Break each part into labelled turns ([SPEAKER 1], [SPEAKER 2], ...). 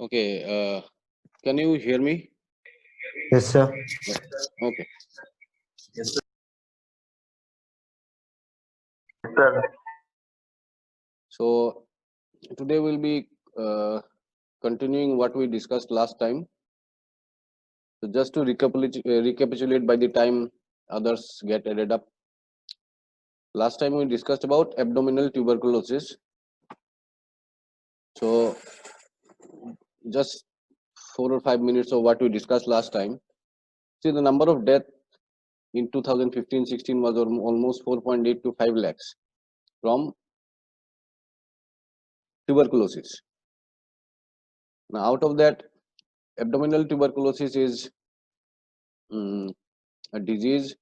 [SPEAKER 1] Okay, can you hear me?
[SPEAKER 2] Yes, sir.
[SPEAKER 1] Okay. So today we'll be continuing what we discussed last time. So just to recapitulate by the time others get added up. Last time we discussed about abdominal tuberculosis. So just 4 or 5 minutes of what we discussed last time. See, the number of death in 2015-16 was almost 4.8 to 5 lakhs from tuberculosis. Now, out of that, abdominal tuberculosis is a disease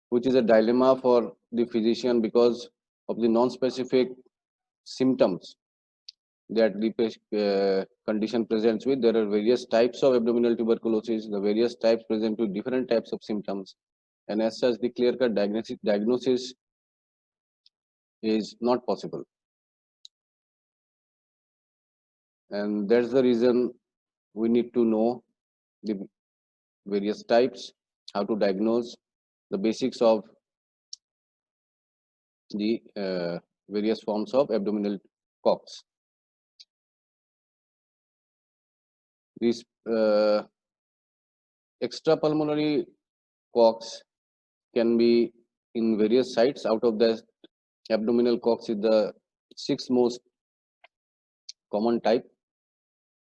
[SPEAKER 1] which is a dilemma for the physician because of the non-specific symptoms that the condition presents with. There are various types of abdominal tuberculosis. The various types present with different types of symptoms, and as such, the clear-cut diagnosis is not possible. And that's the reason we need to know the various types, how to diagnose, the basics of the various forms of abdominal coughs. These extrapulmonary coughs can be in various sites. Out of the abdominal coughs is the sixth most common type.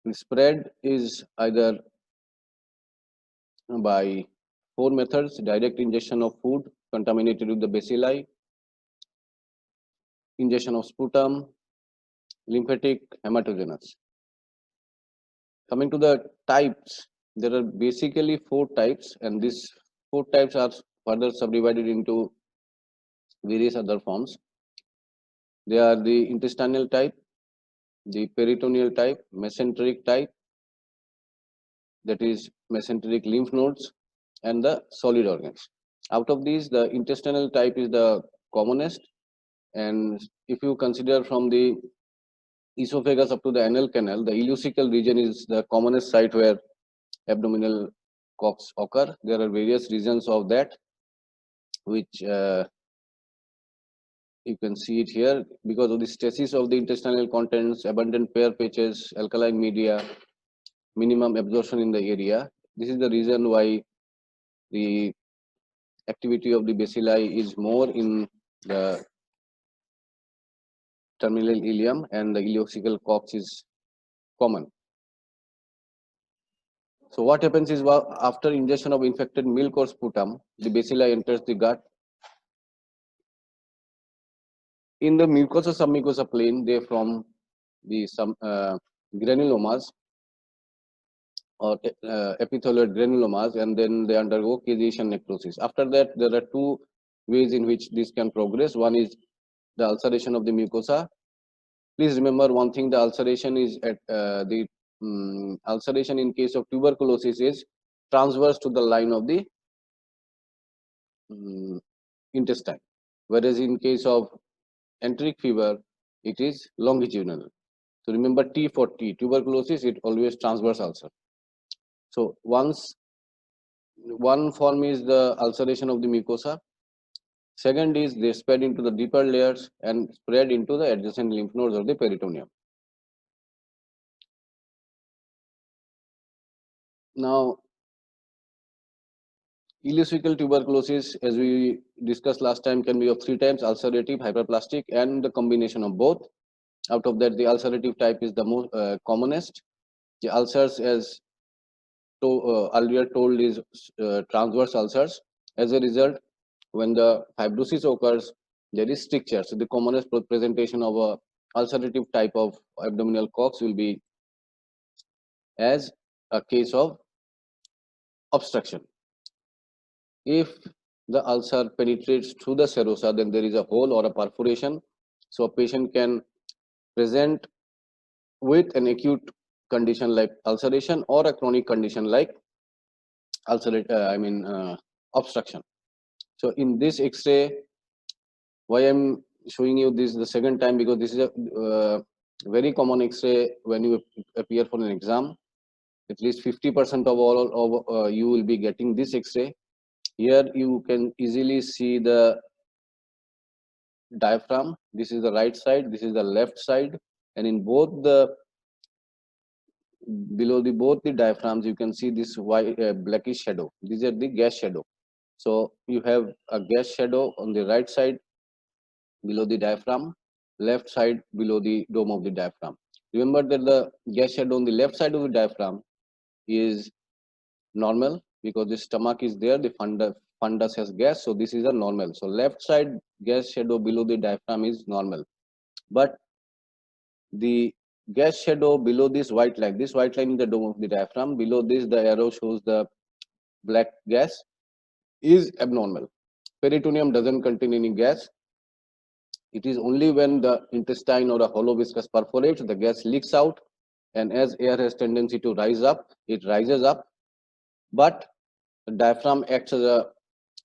[SPEAKER 1] The spread is either by four methods: direct ingestion of food contaminated with the bacilli, ingestion of sputum, lymphatic, hematogenous. Coming to the types, there are basically four types, and these four types are further subdivided into various other forms. They are the intestinal type, the peritoneal type, mesenteric type, that is mesenteric lymph nodes, and the solid organs. Out of these, the intestinal type is the commonest, and if you consider from the esophagus up to the anal canal, the ileocecal region is the commonest site where abdominal coughs occur. There are various reasons of that, which you can see it here because of the stasis of the intestinal contents, abundant pear patches, alkaline media, minimum absorption in the area. This is the reason why the activity of the bacilli is more in the terminal ileum, and the ileocecal coughs is common. So what happens is, after ingestion of infected milk or sputum, the bacilli enters the gut. In the mucosa submucosa plane, they form the granulomas or epithelial granulomas, and then they undergo caseation necrosis. After that, there are two ways in which this can progress. One is the ulceration of the mucosa. Please remember one thing: the ulceration is at the ulceration in case of tuberculosis is transverse to the line of the intestine, whereas in case of enteric fever, it is longitudinal. So remember T for T. Tuberculosis, it always transverse ulcer. So once one form is the ulceration of the mucosa. Second is they spread into the deeper layers and spread into the adjacent lymph nodes of the peritoneum. Now, ileocecal tuberculosis, as we discussed last time, can be of three types: ulcerative, hyperplastic, and the combination of both. Out of that, the ulcerative type is the most commonest. The ulcers, as earlier told, is transverse ulcers. As a result, when the fibrosis occurs, there is stricture. So the commonest presentation of a ulcerative type of abdominal coughs will be as a case of obstruction. If the ulcer penetrates through the serosa, then there is a hole or a perforation. So a patient can present with an acute condition like ulceration or a chronic condition like obstruction. So in this X-ray, why I'm showing you this the second time, because this is a Very common X-ray when you appear for an exam. At least 50% of all of you will be getting this X-ray. Here you can easily see the diaphragm. This is the right side, this is the left side, and in both the below the both the diaphragms you can see this white blackish shadow. These are the gas shadow. So you have a gas shadow on the right side below the diaphragm, left side below the dome of the diaphragm. Remember that the gas shadow on the left side of the diaphragm is normal because the stomach is there, the fundus has gas, so this is a normal. So left side gas shadow below the diaphragm is normal. But the gas shadow below this white line in the dome of the diaphragm, below this the arrow shows the black gas, is abnormal. Peritoneum doesn't contain any gas. It is only when the intestine or a hollow viscus perforates, the gas leaks out, and as air has tendency to rise up, it rises up, but the diaphragm acts as a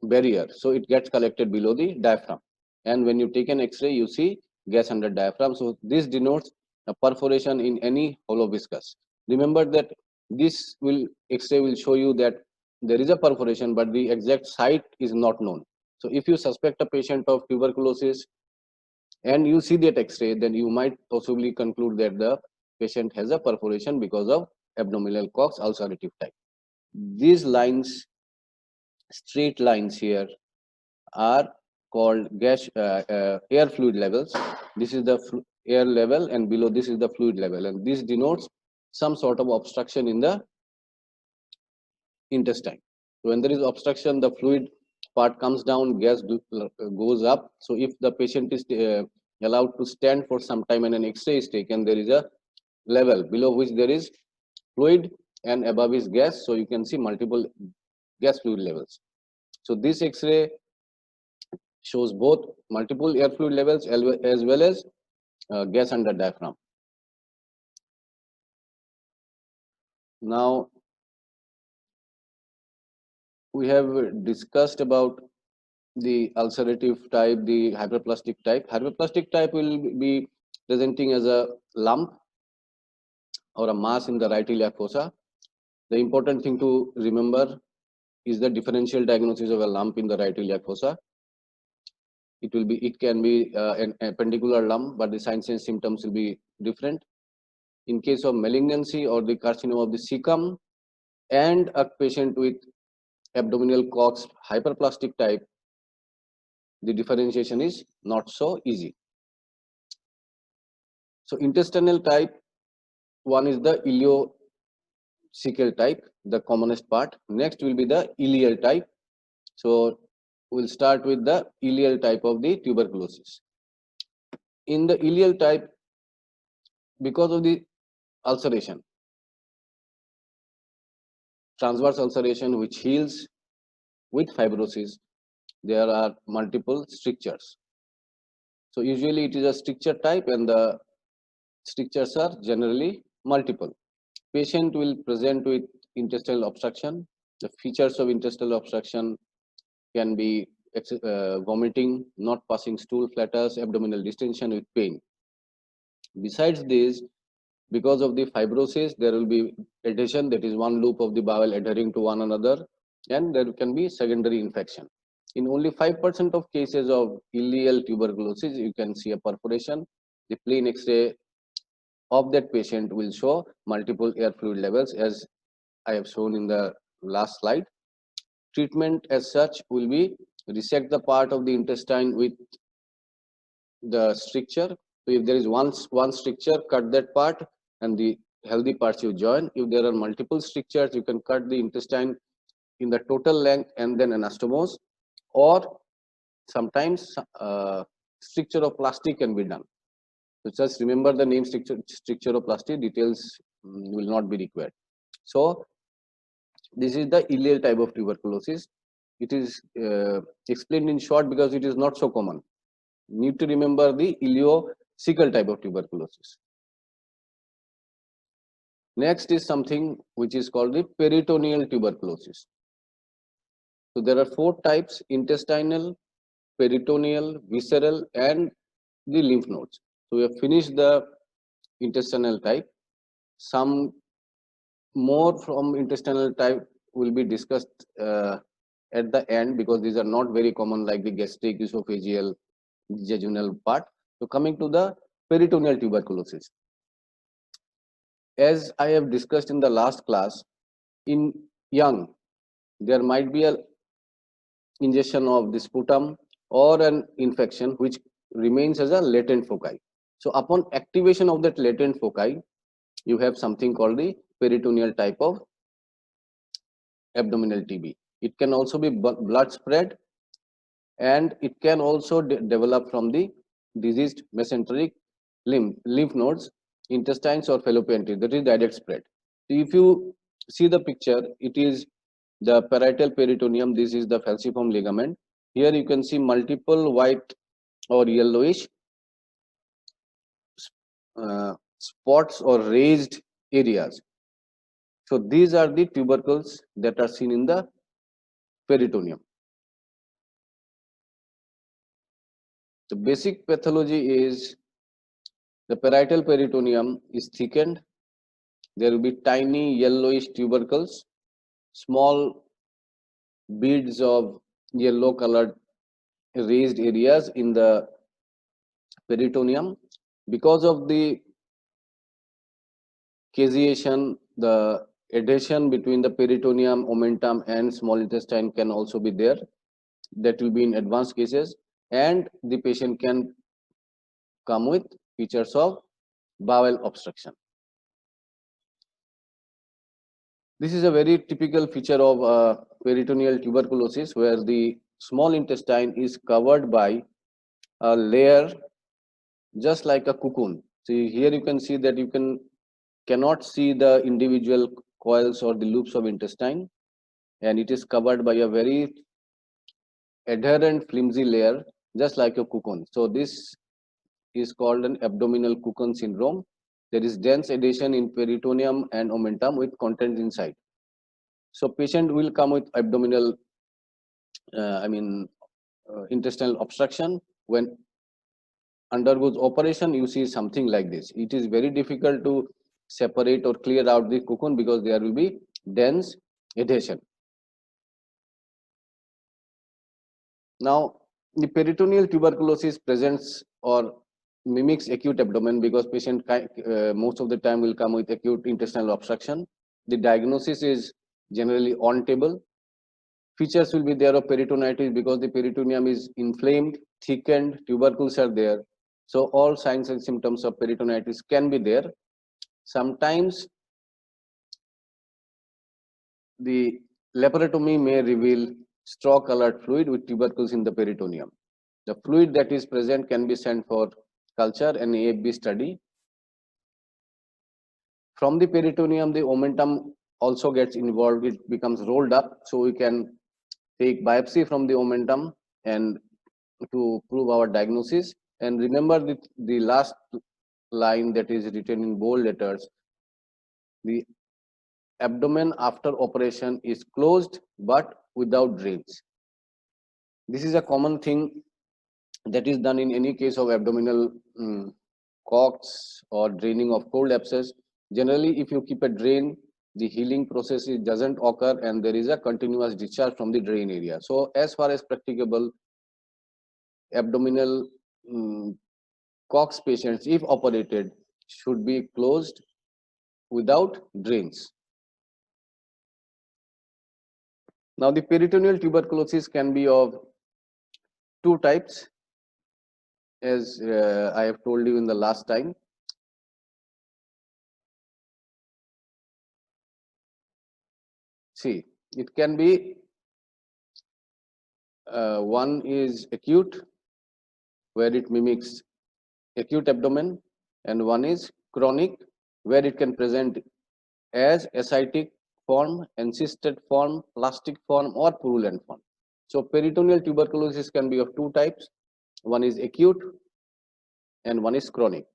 [SPEAKER 1] barrier, so it gets collected below the diaphragm. And when you take an X-ray, you see gas under diaphragm. So this denotes a perforation in any hollow viscus. Remember that this will X-ray will show you that there is a perforation, but the exact site is not known. So if you suspect a patient of tuberculosis and you see that X-ray, then you might possibly conclude that the patient has a perforation because of abdominal Koch's ulcerative type. These lines, straight lines here, are called air fluid levels. This is the air level, and below this is the fluid level, and this denotes some sort of obstruction in the intestine. So when there is obstruction, the fluid part comes down, gas goes up. So if the patient is allowed to stand for some time and an X-ray is taken, there is a level below which there is fluid and above is gas. So you can see multiple gas fluid levels. So this X-ray shows both multiple air fluid levels as well as gas under diaphragm. Now we have discussed about the ulcerative type, the hyperplastic type. Hyperplastic type will be presenting as a lump or a mass in the right iliac fossa. The important thing to remember is the differential diagnosis of a lump in the right iliac fossa. It can be an appendicular lump, but the signs and symptoms will be different. In case of malignancy or the carcinoma of the cecum and a patient with abdominal Koch's hyperplastic type, the differentiation is not so easy. So intestinal type, one is the ileocecal type, the commonest part. Next will be the ileal type. So we'll start with the ileal type of the tuberculosis. In the ileal type, because of the ulceration, transverse ulceration which heals with fibrosis, there are multiple strictures. So usually it is a stricture type and the strictures are generally multiple. Patient will present with intestinal obstruction. The features of intestinal obstruction can be vomiting, not passing stool, flatus, abdominal distension with pain. Besides this, because of the fibrosis, there will be adhesion, that is one loop of the bowel adhering to one another, and there can be secondary infection. In only 5% of cases of ileal tuberculosis, you can see a perforation. The plain X-ray of that patient will show multiple air fluid levels, as I have shown in the last slide. Treatment as such will be resect the part of the intestine with the stricture. So if there is one stricture, cut that part and the healthy parts you join. If there are multiple strictures, you can cut the intestine in the total length and then anastomose, or sometimes stricturoplasty can be done. So just remember the name stricturoplasty, details will not be required. So this is the ileal type of tuberculosis. It is explained in short because it is not so common. Need to remember the ileocecal type of tuberculosis. Next is something which is called the peritoneal tuberculosis. So there are 4 types: intestinal, peritoneal, visceral, and the lymph nodes. So we have finished the intestinal type. Some more from intestinal type will be discussed at the end, because these are not very common, like the gastric, esophageal, jejunal part. So coming to the peritoneal tuberculosis, as I have discussed in the last class, in young there might be a ingestion of the sputum or an infection which remains as a latent foci. So upon activation of that latent foci, you have something called the peritoneal type of abdominal TB. It can also be blood spread, and it can also develop from the diseased mesenteric lymph nodes, intestines, or fallopian tube. That is direct spread. So if you see the picture, it is the parietal peritoneum. This is the falciform ligament. Here you can see multiple white or yellowish spots or raised areas. So these are the tubercles that are seen in the peritoneum. The basic pathology is the parietal peritoneum is thickened. There will be tiny yellowish tubercles, small beads of yellow colored raised areas in the peritoneum. Because of the caseation, the adhesion between the peritoneum, omentum, and small intestine can also be there. That will be in advanced cases, and the patient can come with features of bowel obstruction. This is a very typical feature of peritoneal tuberculosis, where the small intestine is covered by a layer just like a cocoon. See here you can see that you cannot see the individual coils or the loops of intestine, and it is covered by a very adherent flimsy layer just like a cocoon. So this is called an abdominal cocoon syndrome. There is dense adhesion in peritoneum and omentum with contents inside. So patient will come with abdominal, intestinal obstruction. When undergoes operation, you see something like this. It is very difficult to separate or clear out the cocoon because there will be dense adhesion. Now, the peritoneal tuberculosis presents or mimics acute abdomen, because patient most of the time will come with acute intestinal obstruction. The diagnosis is generally on table. Features will be there of peritonitis because the peritoneum is inflamed, thickened, tubercles are there. So all signs and symptoms of peritonitis can be there. Sometimes the laparotomy may reveal straw colored fluid with tubercles in the peritoneum. The fluid that is present can be sent for culture and AFB study. From the peritoneum, the omentum also gets involved. It becomes rolled up, so we can take biopsy from the omentum and to prove our diagnosis. And remember the last line that is written in bold letters: the abdomen after operation is closed but without drains. This is a common thing that is done in any case of abdominal cocks or draining of cold abscess. Generally, if you keep a drain, the healing process doesn't occur and there is a continuous discharge from the drain area. So as far as practicable, abdominal Cox patients, if operated, should be closed without drains. Now, the peritoneal tuberculosis can be of two types, as I have told you in the last time. See, it can be one is acute, where it mimics acute abdomen, and one is chronic, where it can present as ascitic form, encysted form, plastic form, or purulent form. So peritoneal tuberculosis can be of two types. One is acute and one is chronic.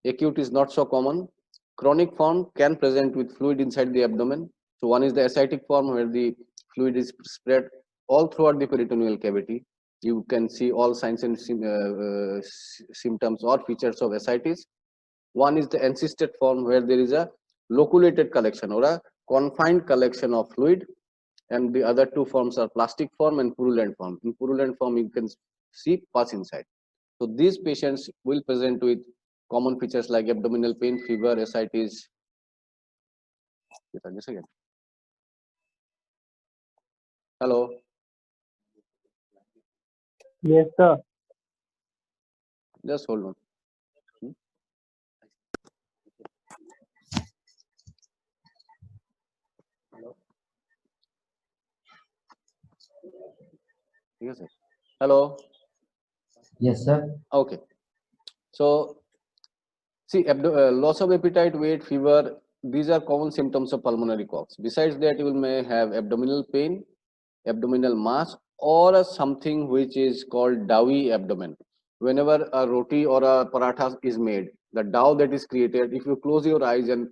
[SPEAKER 1] Acute is not so common. Chronic form can present with fluid inside the abdomen. So one is the ascitic form, where the fluid is spread all throughout the peritoneal cavity. You can see all signs and symptoms or features of ascites. One is the encysted form, where there is a loculated collection or a confined collection of fluid, and the other two forms are plastic form and purulent form. In purulent form, you can see pus inside. So these patients will present with common features like abdominal pain, fever, ascites. Just a second. Hello.
[SPEAKER 2] Yes, sir.
[SPEAKER 1] Just hold on. Yes, sir. Hello.
[SPEAKER 3] Yes, sir.
[SPEAKER 1] Okay. So see, loss of appetite, weight, fever, these are common symptoms of pulmonary coughs. Besides that, you may have abdominal pain, abdominal mass, or something which is called doughy abdomen. Whenever a roti or a paratha is made, the dough that is created, if you close your eyes and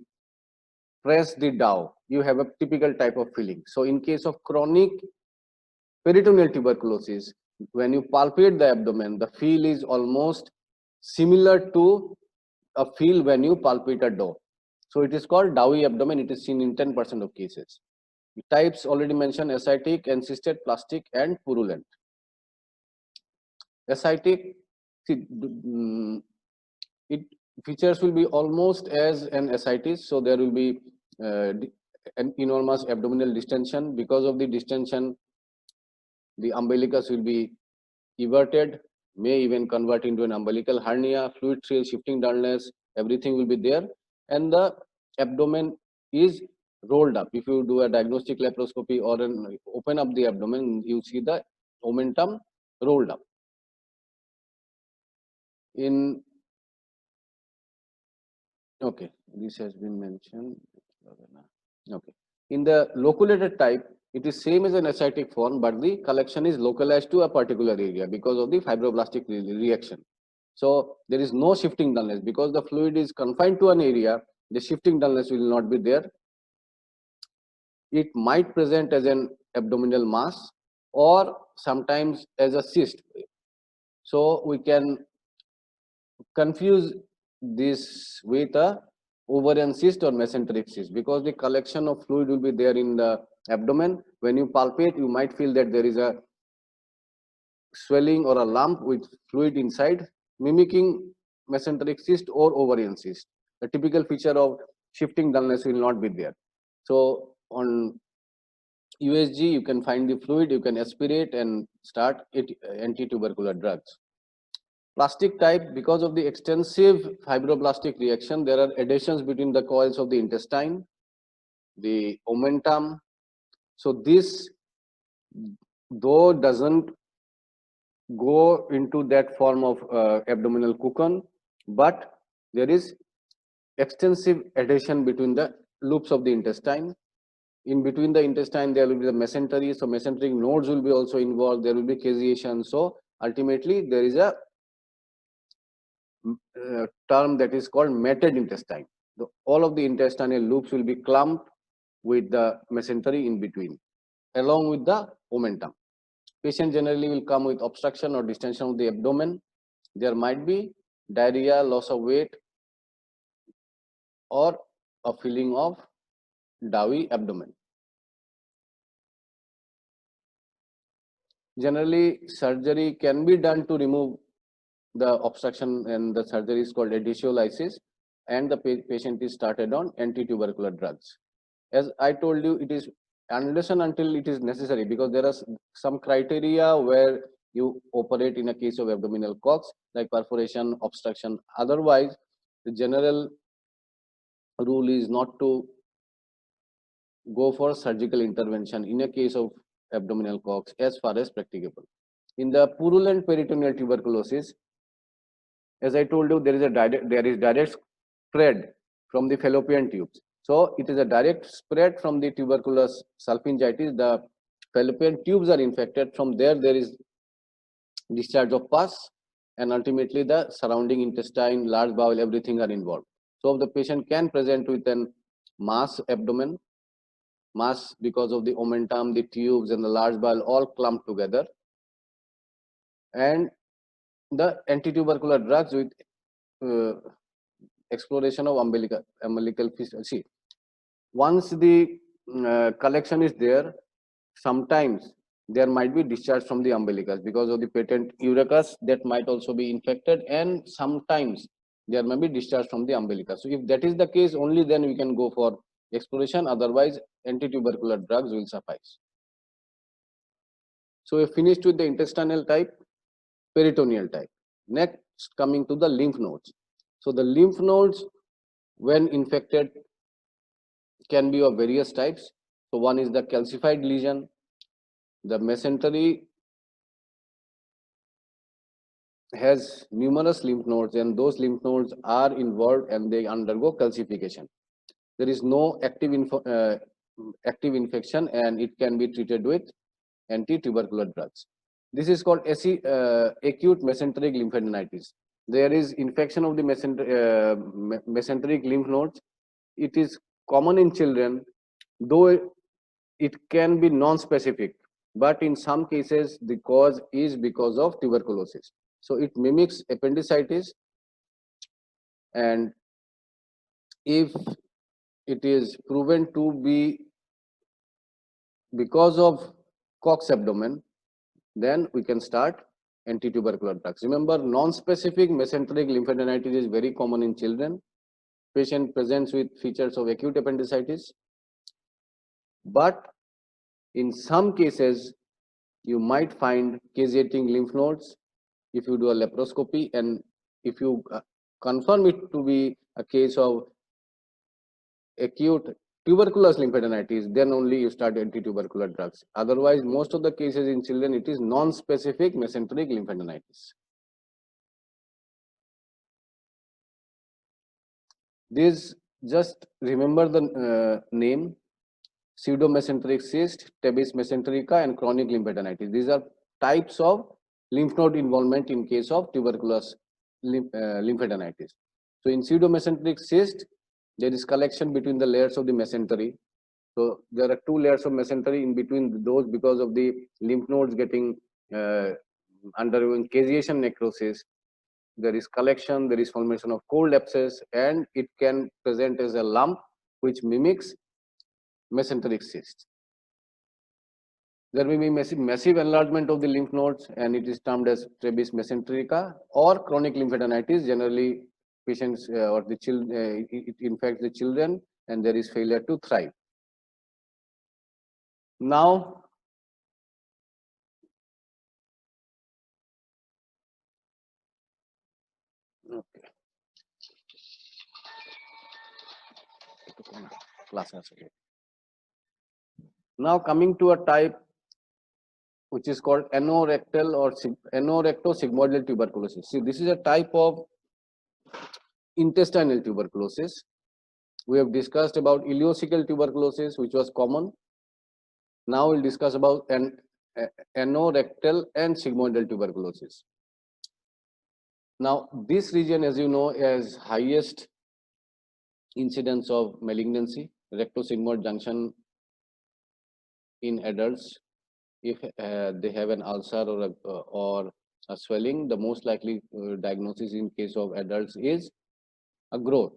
[SPEAKER 1] press the dough, you have a typical type of feeling. So in case of chronic peritoneal tuberculosis, when you palpate the abdomen, the feel is almost similar to a feel when you palpate a dough. So it is called doughy abdomen. It is seen in 10% of cases. The types already mentioned: ascitic, encysted, plastic, and purulent. Ascitic, see, it features will be almost as an ascites. So there will be an enormous abdominal distension. Because of the distension, the umbilicus will be everted, may even convert into an umbilical hernia, fluid trail, shifting dullness, everything will be there. And the abdomen is rolled up. If you do a diagnostic laparoscopy or open up the abdomen, you see the omentum rolled up. In Okay, this has been mentioned. Okay, in the loculated type, it is same as an ascitic form, but the collection is localized to a particular area because of the fibroblastic reaction. So there is no shifting dullness because the fluid is confined to an area. The shifting dullness will not be there. It might present as an abdominal mass or sometimes as a cyst. So we can confuse this with a ovarian cyst or mesenteric cyst because the collection of fluid will be there in the abdomen. When you palpate, you might feel that there is a swelling or a lump with fluid inside, mimicking mesenteric cyst or ovarian cyst. The typical feature of shifting dullness will not be there. So on USG, you can find the fluid, you can aspirate and start anti-tubercular drugs. Plastic type, because of the extensive fibroblastic reaction, there are adhesions between the coils of the intestine, the omentum. So this, though doesn't go into that form of abdominal cocoon, but there is extensive adhesion between the loops of the intestine. In between the intestine, there will be the mesentery. So mesenteric nodes will be also involved. There will be caseation. So ultimately, there is a term that is called matted intestine. All of the intestinal loops will be clumped with the mesentery in between, along with the omentum. Patient generally will come with obstruction or distension of the abdomen. There might be diarrhea, loss of weight, or a feeling of doughy abdomen. Generally, surgery can be done to remove the obstruction, and the surgery is called adhesiolysis, and the patient is started on anti-tubercular drugs. As I told you, it is unless and until it is necessary, because there are some criteria where you operate in a case of abdominal coughs, like perforation, obstruction. Otherwise, the general rule is not to go for surgical intervention in a case of abdominal coughs as far as practicable. In the purulent peritoneal tuberculosis, as I told you, there is direct spread from the fallopian tubes. So it is a direct spread from the tuberculous salpingitis. The fallopian tubes are infected. From there, there is discharge of pus, and ultimately the surrounding intestine, large bowel, everything are involved. So the patient can present with an mass abdomen, mass because of the omentum, the tubes, and the large bowel all clumped together. And the anti-tubercular drugs with exploration of umbilical fistula. See, once the collection is there, sometimes there might be discharge from the umbilicus because of the patent urachus that might also be infected, and sometimes there may be discharge from the umbilicus. So if that is the case, only then we can go for exploration. Otherwise, anti-tubercular drugs will suffice. So we finished with the intestinal type, peritoneal type. Next, coming to the lymph nodes. So the lymph nodes, when infected, can be of various types. So one is the calcified lesion. The mesentery has numerous lymph nodes, and those lymph nodes are involved and they undergo calcification. There is no active infection, and it can be treated with anti-tubercular drugs. This is called acute mesenteric lymphadenitis. There is infection of the mesenteric lymph nodes. It is common in children, though it can be non-specific, but in some cases the cause is because of tuberculosis. So it mimics appendicitis, and if it is proven to be because of Cox abdomen, then we can start anti-tubercular drugs. Remember, non-specific mesenteric lymphadenitis is very common in children. Patient presents with features of acute appendicitis, but in some cases you might find caseating lymph nodes if you do a laparoscopy, and if you confirm it to be a case of acute tuberculous lymphadenitis, then only you start anti-tubercular drugs. Otherwise, most of the cases in children, it is non-specific mesenteric lymphadenitis. This, just remember the name: pseudomesenteric cyst, tabes mesenterica, and chronic lymphadenitis. These are types of lymph node involvement in case of tuberculous lymphadenitis. So in pseudomesenteric cyst, there is collection between the layers of the mesentery. So there are two layers of mesentery in between those because of the lymph nodes getting undergoing caseation necrosis. There is collection, there is formation of cold abscess, and it can present as a lump which mimics mesenteric cyst. There may be massive enlargement of the lymph nodes, and it is termed as tabes mesenterica or chronic lymphadenitis. Generally, patients or the children, it infects the children, and there is failure to thrive. Now, okay. Now coming to a type which is called anorectal or anorectosigmoidal tuberculosis. See, this is a type of intestinal tuberculosis. We have discussed about ileocecal tuberculosis, which was common. Now we'll discuss about an anorectal and sigmoidal tuberculosis. Now, this region, as you know, has highest incidence of malignancy, rectosigmoid junction in adults. If they have an ulcer or a swelling, the most likely diagnosis in case of adults is a growth.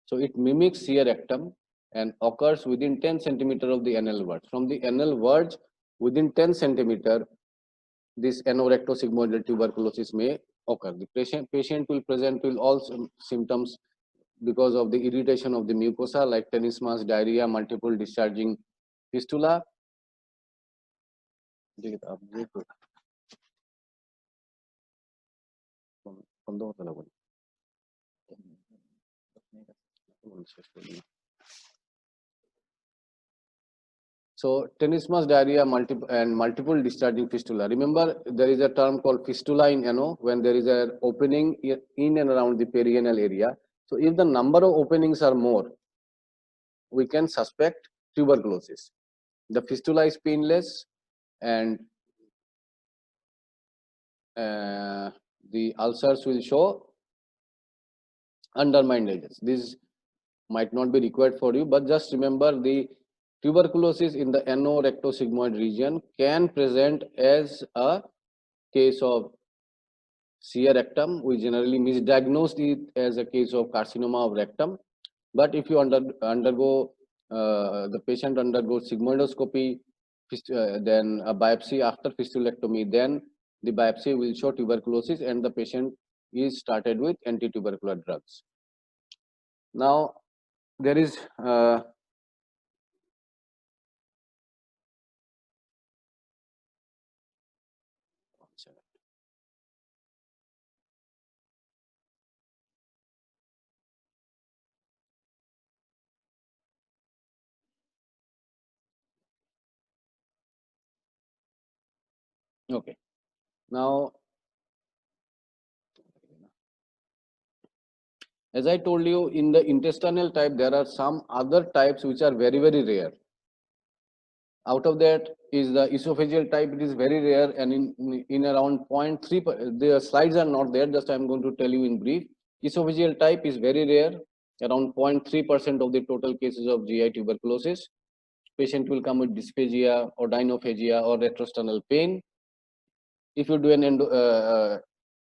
[SPEAKER 1] So it mimics cere rectum and occurs within 10 centimeter of the anal verge. From the anal verge, within 10 centimeter, this anorectosigmoidal tuberculosis may occur. The patient will present with all symptoms because of the irritation of the mucosa like tenesmus, diarrhea, multiple discharging fistula. So tenesmus, diarrhea, multiple discharging fistula. Remember, there is a term called fistula in ano when there is an opening in and around the perianal area. So if the number of openings are more, we can suspect tuberculosis. The fistula is painless, and the ulcers will show undermined edges. This might not be required for you, but just remember, the tuberculosis in the anorectosigmoid region can present as a case of clear rectum, we generally misdiagnose it as a case of carcinoma of rectum. But if you undergo, the patient undergoes sigmoidoscopy, then a biopsy after fistulectomy, then the biopsy will show tuberculosis and the patient is started with anti-tubercular drugs. Now, there is okay. Now, as I told you, in the intestinal type, there are some other types which are very, very rare. Out of that is the esophageal type. It is very rare, and in around 0.3, the slides are not there, just I am going to tell you in brief. Esophageal type is very rare, around 0.3% of the total cases of GI tuberculosis. Patient will come with dysphagia or dinophagia or retrosternal pain. If you do an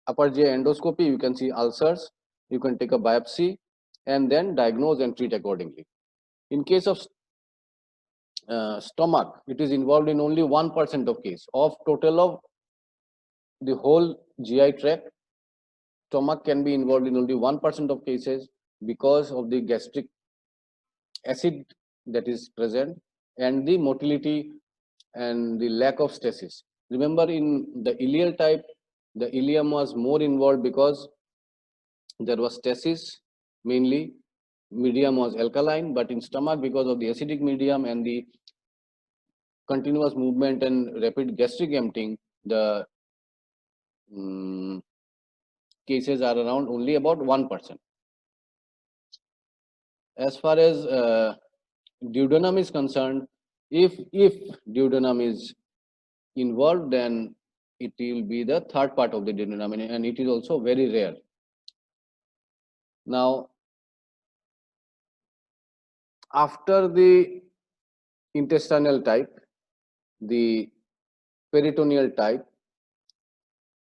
[SPEAKER 1] upper GI endoscopy, you can see ulcers, you can take a biopsy and then diagnose and treat accordingly. In case of stomach, it is involved in only 1% of case. Of total of the whole GI tract, stomach can be involved in only 1% of cases because of the gastric acid that is present and the motility and the lack of stasis. Remember, in the ileal type, the ileum was more involved because there was stasis mainly. Medium was alkaline, but in stomach, because of the acidic medium and the continuous movement and rapid gastric emptying, the cases are around only about 1%. As far as duodenum is concerned, if duodenum is involved, then it will be the third part of the duodenum, and it is also very rare. Now, after the intestinal type, the peritoneal type,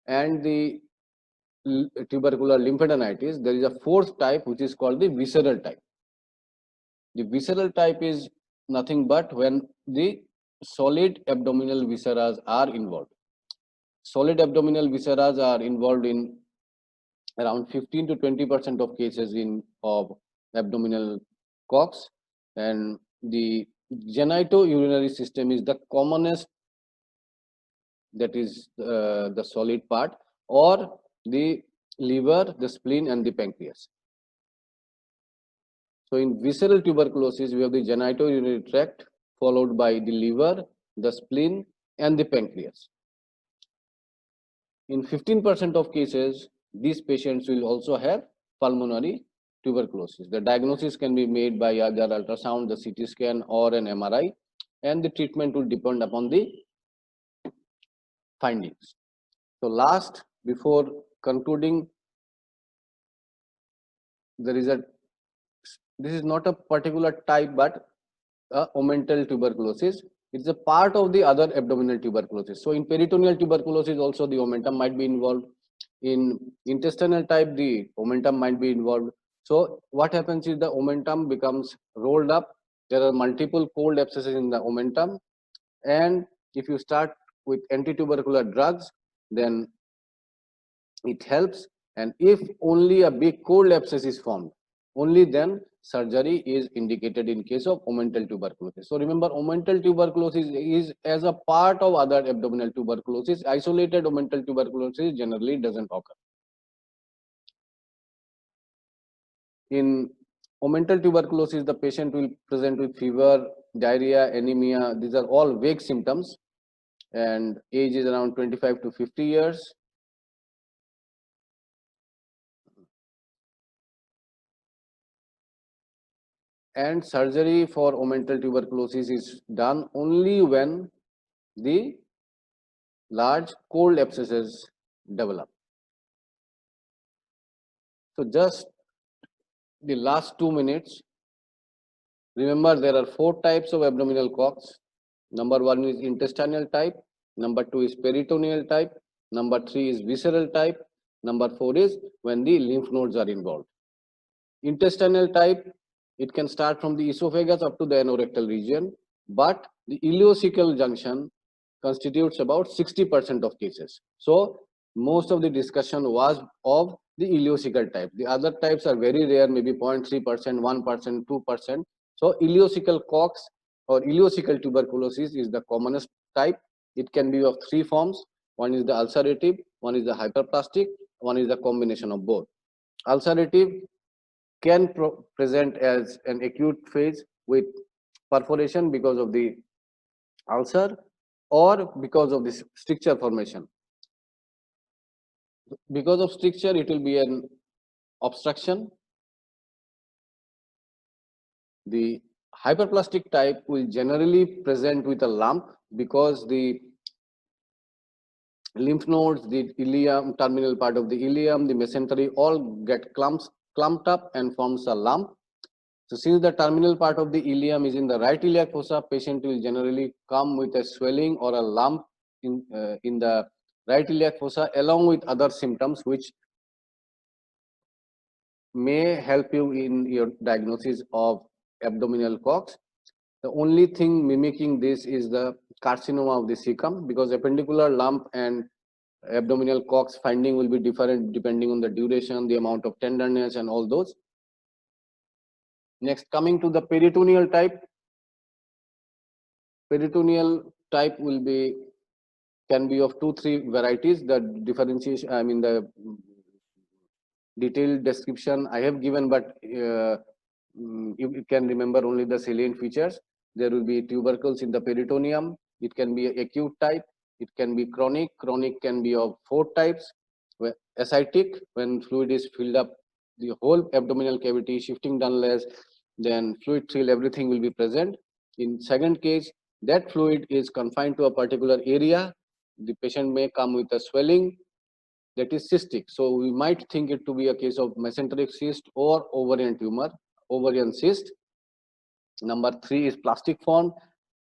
[SPEAKER 1] and the tubercular lymphadenitis, there is a fourth type which is called the visceral type. The visceral type is nothing but when the solid abdominal viscera are involved. Solid abdominal viscera are involved in around 15 to 20% of cases of abdominal cocks, and the genitourinary system is the commonest, that is the solid part, or the liver, the spleen, and the pancreas. So in visceral tuberculosis, we have the genitourinary tract followed by the liver, the spleen, and the pancreas. In 15% of cases, these patients will also have pulmonary tuberculosis. The diagnosis can be made by either ultrasound, the CT scan, or an MRI, and the treatment will depend upon the findings. So last, before concluding, this is not a particular type, but a omental tuberculosis. It's a part of the other abdominal tuberculosis. So in peritoneal tuberculosis also the omentum might be involved. In intestinal type, the omentum might be involved. So what happens is the omentum becomes rolled up. There are multiple cold abscesses in the omentum, and if you start with anti-tubercular drugs, then it helps. And if only a big cold abscess is formed, only then surgery is indicated in case of omental tuberculosis. So remember, omental tuberculosis is as a part of other abdominal tuberculosis. Isolated omental tuberculosis generally doesn't occur. In omental tuberculosis, the patient will present with fever, diarrhea, anemia. These are all vague symptoms, and age is around 25 to 50 years. And surgery for omental tuberculosis is done only when the large cold abscesses develop. So just the last 2 minutes, remember there are 4 types of abdominal cocks. Number 1 is intestinal type, number 2 is peritoneal type, number 3 is visceral type, Number 4 is when the lymph nodes are involved. Intestinal type, it can start from the esophagus up to the anorectal region, but the ileocecal junction constitutes about 60% of cases. So most of the discussion was of the ileocecal type. The other types are very rare, maybe 0.3%, 1%, 2%. So ileocecal COX or ileocecal tuberculosis is the commonest type. It can be of three forms. One is the ulcerative, one is the hyperplastic, one is the combination of both. Ulcerative can present as an acute phase with perforation because of the ulcer or because of this stricture formation. Because of stricture, it will be an obstruction. The hyperplastic type will generally present with a lump because the lymph nodes, the ileum, terminal part of the ileum, the mesentery all get clumped up and forms a lump. So since the terminal part of the ileum is in the right iliac fossa, patient will generally come with a swelling or a lump in the right iliac fossa along with other symptoms which may help you in your diagnosis of abdominal COX. The only thing mimicking this is the carcinoma of the cecum, because appendicular lump and abdominal COX finding will be different depending on the duration, the amount of tenderness and all those. Next, coming to the peritoneal type. Peritoneal type can be of 2-3 varieties. The differentiation, I mean the detailed description I have given, but you can remember only the salient features. There will be tubercles in the peritoneum. It can be acute type. It can be chronic. Chronic can be of 4 types. Ascitic, when fluid is filled up the whole abdominal cavity, shifting downwards, then fluid thrill, everything will be present. In second case, that fluid is confined to a particular area. The patient may come with a swelling that is cystic. So we might think it to be a case of mesenteric cyst or ovarian tumor, ovarian cyst. Number 3 is plastic form,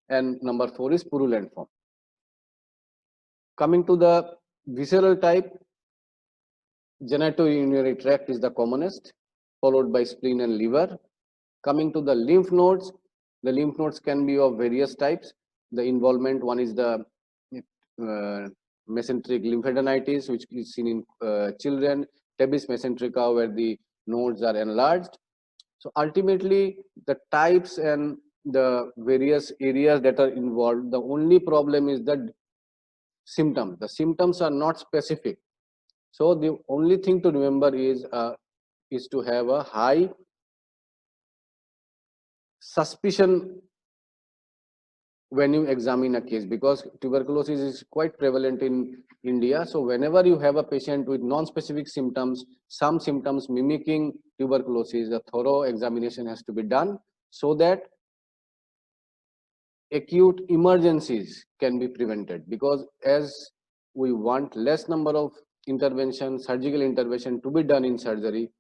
[SPEAKER 1] and number 4 is purulent form. Coming to the visceral type, genitourinary tract is the commonest, followed by spleen and liver. Coming to the lymph nodes can be of various types. The involvement, one is the mesenteric lymphadenitis, which is seen in children, tabes mesenterica, where the nodes are enlarged. So ultimately, the types and the various areas that are involved, the only problem is the symptoms. The symptoms are not specific. So the only thing to remember is to have a high suspicion when you examine a case, because tuberculosis is quite prevalent in India. So whenever you have a patient with non-specific symptoms, some symptoms mimicking tuberculosis, a thorough examination has to be done so that acute emergencies can be prevented. Because as we want less number of intervention, surgical intervention to be done in surgery,